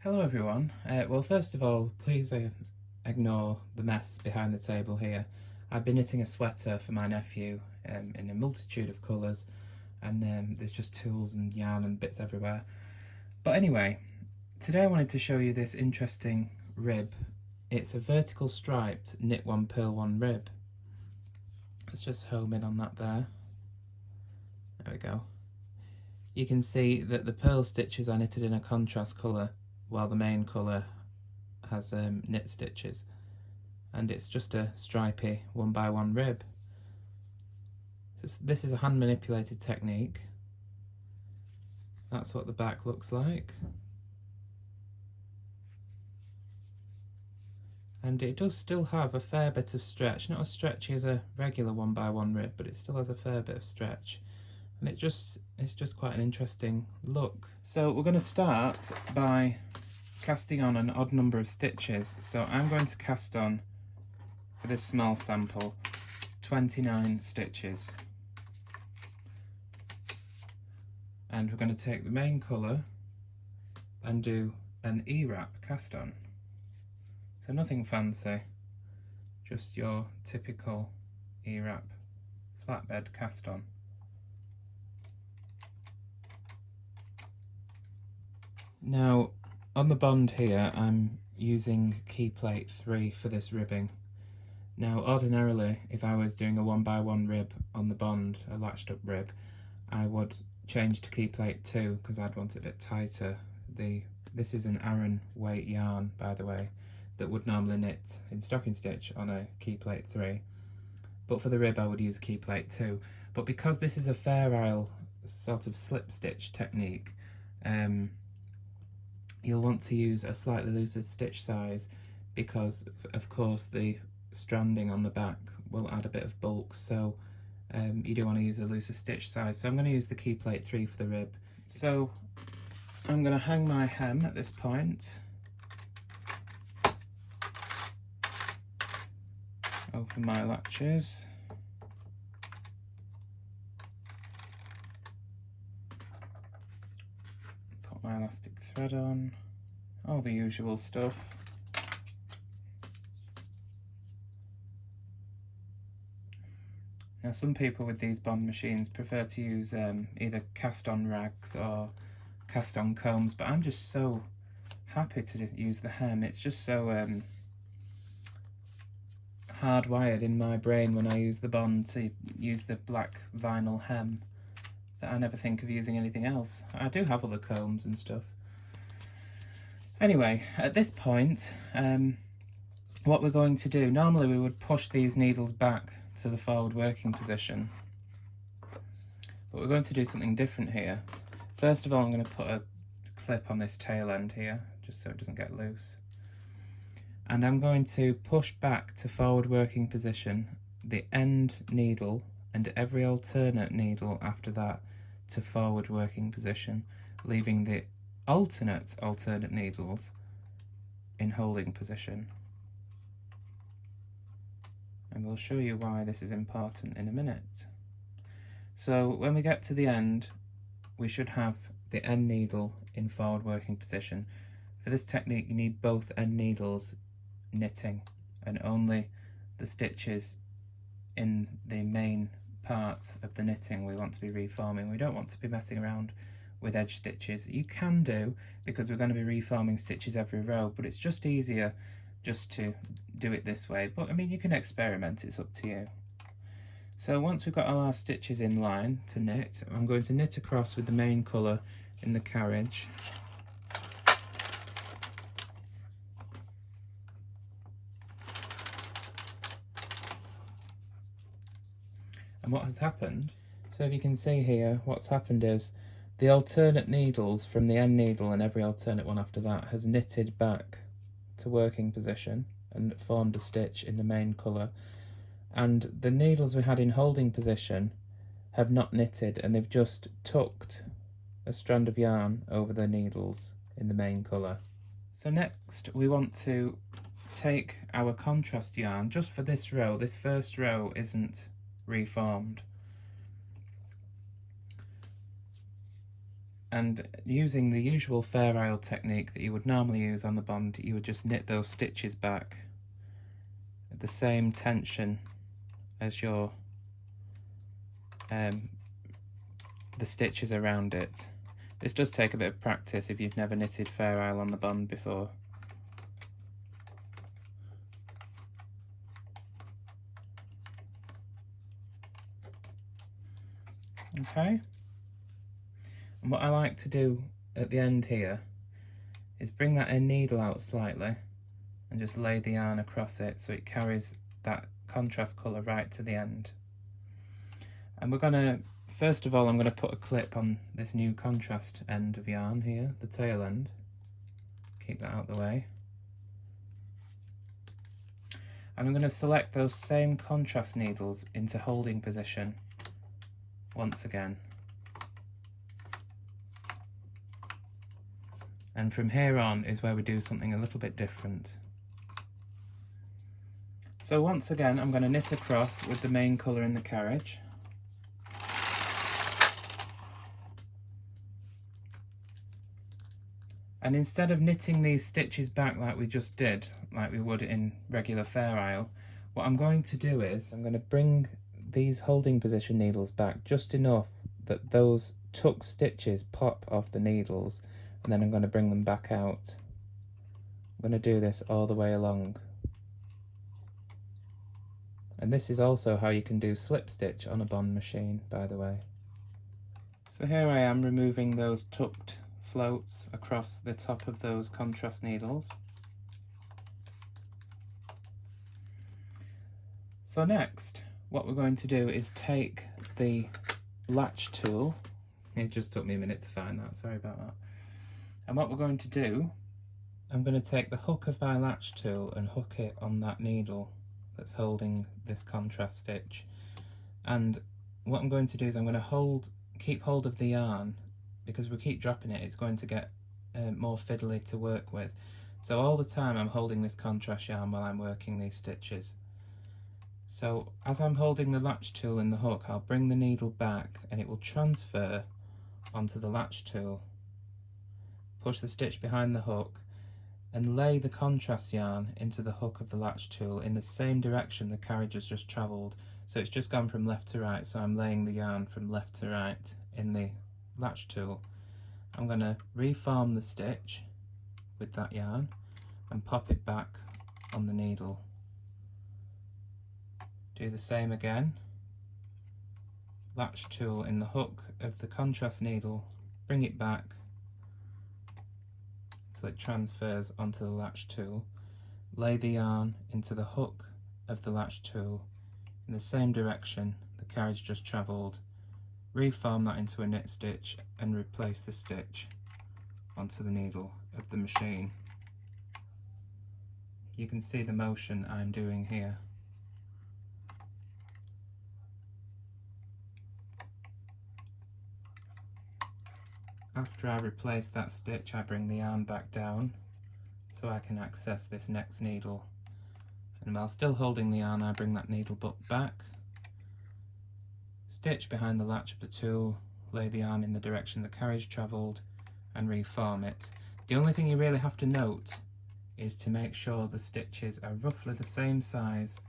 Hello everyone. Well, first of all, please ignore the mess behind the table here. I've been knitting a sweater for my nephew in a multitude of colours, and there's just tools and yarn and bits everywhere. But anyway, today I wanted to show you this interesting rib. It's a vertical striped knit one purl one rib. Let's just home in on that there. There we go. You can see that the purl stitches are knitted in a contrast colour, while the main colour has knit stitches, and it's just a stripy 1x1 rib. So this is a hand manipulated technique. That's what the back looks like, and it does still have a fair bit of stretch, not as stretchy as a regular 1x1 rib, but it still has a fair bit of stretch, and it's just quite an interesting look. So we're going to start by casting on an odd number of stitches. So I'm going to cast on, for this small sample, 29 stitches, and we're going to take the main colour and do an E-wrap cast on. So nothing fancy, just your typical E-wrap flatbed cast on. Now on the bond here I'm using key plate 3 for this ribbing. Now ordinarily if I was doing a 1x1 rib on the bond, a latched up rib, I would change to key plate 2 because I'd want it a bit tighter. This is an Aran weight yarn, by the way, that would normally knit in stocking stitch on a key plate 3, but for the rib I would use a key plate 2. But because this is a Fair Isle sort of slip stitch technique, you'll want to use a slightly looser stitch size because of course the stranding on the back will add a bit of bulk, so you do want to use a looser stitch size. So I'm going to use the key plate 3 for the rib. So I'm going to hang my hem at this point, open my latches, put my elastic thread on, all the usual stuff. Now some people with these bond machines prefer to use either cast on rags or cast on combs, but I'm just so happy to use the hem. It's just so hardwired in my brain when I use the bond to use the black vinyl hem that I never think of using anything else. I do have other combs and stuff. Anyway, at this point, what we're going to do, normally we would push these needles back to the forward working position, but we're going to do something different here. First of all, I'm going to put a clip on this tail end here, just so it doesn't get loose. And I'm going to push back to forward working position the end needle and every alternate needle after that to forward working position, leaving the alternate needles in holding position. And we'll show you why this is important in a minute. So when we get to the end, we should have the end needle in forward working position. For this technique you need both end needles knitting, and only the stitches in the main part of the knitting we want to be reforming. We don't want to be messing around with edge stitches. You can do, because we're going to be reforming stitches every row, but it's just easier just to do it this way. But I mean, you can experiment, it's up to you. So once we've got all our stitches in line to knit, I'm going to knit across with the main colour in the carriage. And what has happened, so if you can see here, what's happened is the alternate needles from the end needle and every alternate one after that has knitted back to working position and formed a stitch in the main colour, and the needles we had in holding position have not knitted, and they've just tucked a strand of yarn over the needles in the main colour. So next we want to take our contrast yarn just for this row. This first row isn't reformed. And using the usual Fair Isle technique that you would normally use on the bond, you would just knit those stitches back at the same tension as your the stitches around it. This does take a bit of practice if you've never knitted Fair Isle on the bond before. Okay. And what I like to do at the end here is bring that end needle out slightly and just lay the yarn across it so it carries that contrast colour right to the end. And we're going to, first of all, I'm going to put a clip on this new contrast end of yarn here, the tail end. Keep that out of the way. And I'm going to select those same contrast needles into holding position once again. And from here on is where we do something a little bit different. So once again, I'm going to knit across with the main colour in the carriage. And instead of knitting these stitches back like we just did, like we would in regular Fair Isle, what I'm going to do is I'm going to bring these holding position needles back just enough that those tuck stitches pop off the needles, and then I'm going to bring them back out. I'm going to do this all the way along. And this is also how you can do slip stitch on a bond machine, by the way. So here I am removing those tucked floats across the top of those contrast needles. So next, what we're going to do is take the latch tool. It just took me a minute to find that, sorry about that. And what we're going to do, I'm going to take the hook of my latch tool and hook it on that needle that's holding this contrast stitch. And what I'm going to do is I'm going to keep hold of the yarn, because we keep dropping it, it's going to get more fiddly to work with. So all the time I'm holding this contrast yarn while I'm working these stitches. So as I'm holding the latch tool in the hook, I'll bring the needle back and it will transfer onto the latch tool. Push the stitch behind the hook and lay the contrast yarn into the hook of the latch tool in the same direction the carriage has just travelled. So it's just gone from left to right, so I'm laying the yarn from left to right in the latch tool. I'm going to reform the stitch with that yarn and pop it back on the needle. Do the same again. Latch tool in the hook of the contrast needle, bring it back so it transfers onto the latch tool. Lay the yarn into the hook of the latch tool in the same direction the carriage just travelled. Reform that into a knit stitch and replace the stitch onto the needle of the machine. You can see the motion I'm doing here. After I replace that stitch, I bring the yarn back down so I can access this next needle. And while still holding the yarn, I bring that needle back, stitch behind the latch of the tool, lay the yarn in the direction the carriage travelled, and reform it. The only thing you really have to note is to make sure the stitches are roughly the same size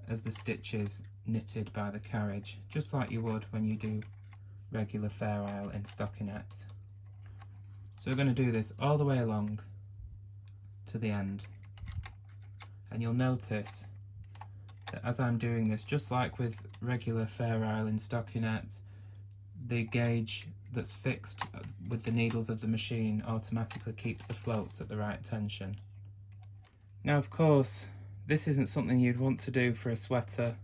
as the stitches knitted by the carriage, just like you would when you do regular Fair Isle in stockinette. So we're going to do this all the way along to the end, and you'll notice that as I'm doing this, just like with regular Fair Isle in stockinette, the gauge that's fixed with the needles of the machine automatically keeps the floats at the right tension. Now of course this isn't something you'd want to do for a sweater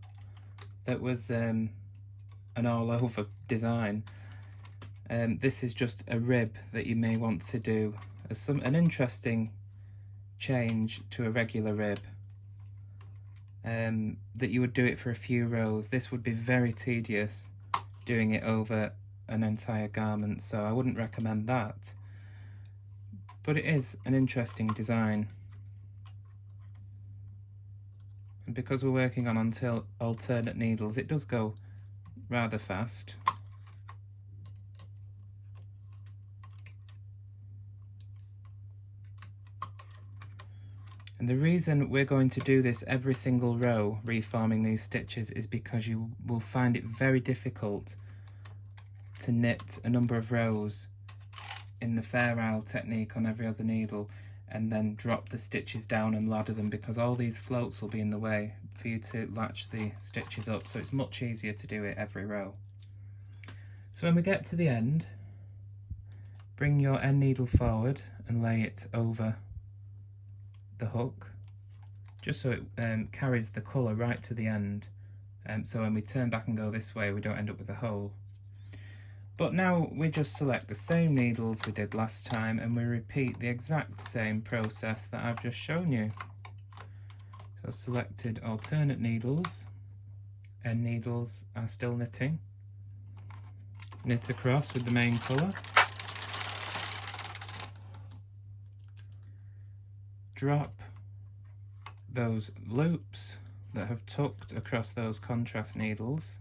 that was an all-over design. This is just a rib that you may want to do as an interesting change to a regular rib. That you would do it for a few rows. This would be very tedious doing it over an entire garment, so I wouldn't recommend that. But it is an interesting design. And because we're working on alternate needles, it does go rather fast. And the reason we're going to do this every single row, reforming these stitches, is because you will find it very difficult to knit a number of rows in the Fair Isle technique on every other needle and then drop the stitches down and ladder them, because all these floats will be in the way for you to latch the stitches up, so it's much easier to do it every row. So when we get to the end, bring your end needle forward and lay it over the hook, just so it carries the colour right to the end, so when we turn back and go this way we don't end up with a hole. But now we just select the same needles we did last time and we repeat the exact same process that I've just shown you. So selected alternate needles, end needles are still knitting, knit across with the main colour, drop those loops that have tucked across those contrast needles,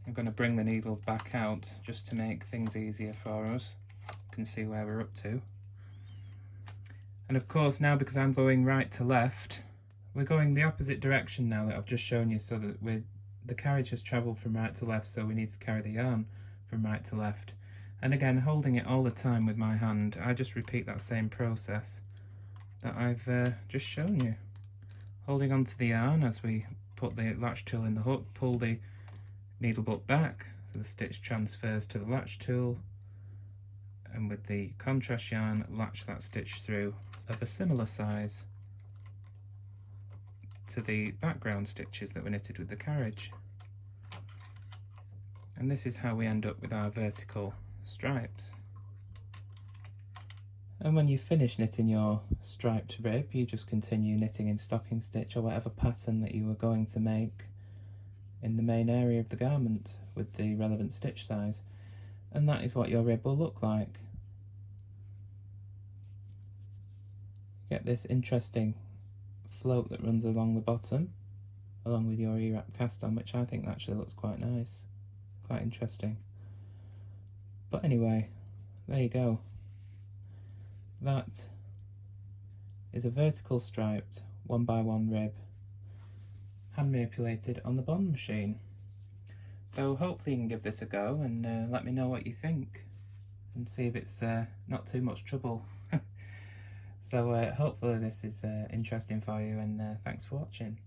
I'm going to bring the needles back out just to make things easier for us. You can see where we're up to. And of course now, because I'm going right to left, we're going the opposite direction now that I've just shown you, so that the carriage has travelled from right to left, so we need to carry the yarn from right to left. And again, holding it all the time with my hand, I just repeat that same process that I've just shown you. Holding onto the yarn as we put the latch tool in the hook, pull the needle book back so the stitch transfers to the latch tool, and with the contrast yarn latch that stitch through of a similar size to the background stitches that were knitted with the carriage. And this is how we end up with our vertical stripes. And when you finish knitting your striped rib, you just continue knitting in stocking stitch or whatever pattern that you were going to make in the main area of the garment with the relevant stitch size, and that is what your rib will look like. Get this interesting float that runs along the bottom along with your E-wrap cast on, which I think actually looks quite nice, quite interesting. But anyway, there you go. That is a vertical striped 1x1 rib, hand manipulated on the bond machine. So hopefully you can give this a go and let me know what you think and see if it's not too much trouble. So hopefully this is interesting for you, and thanks for watching.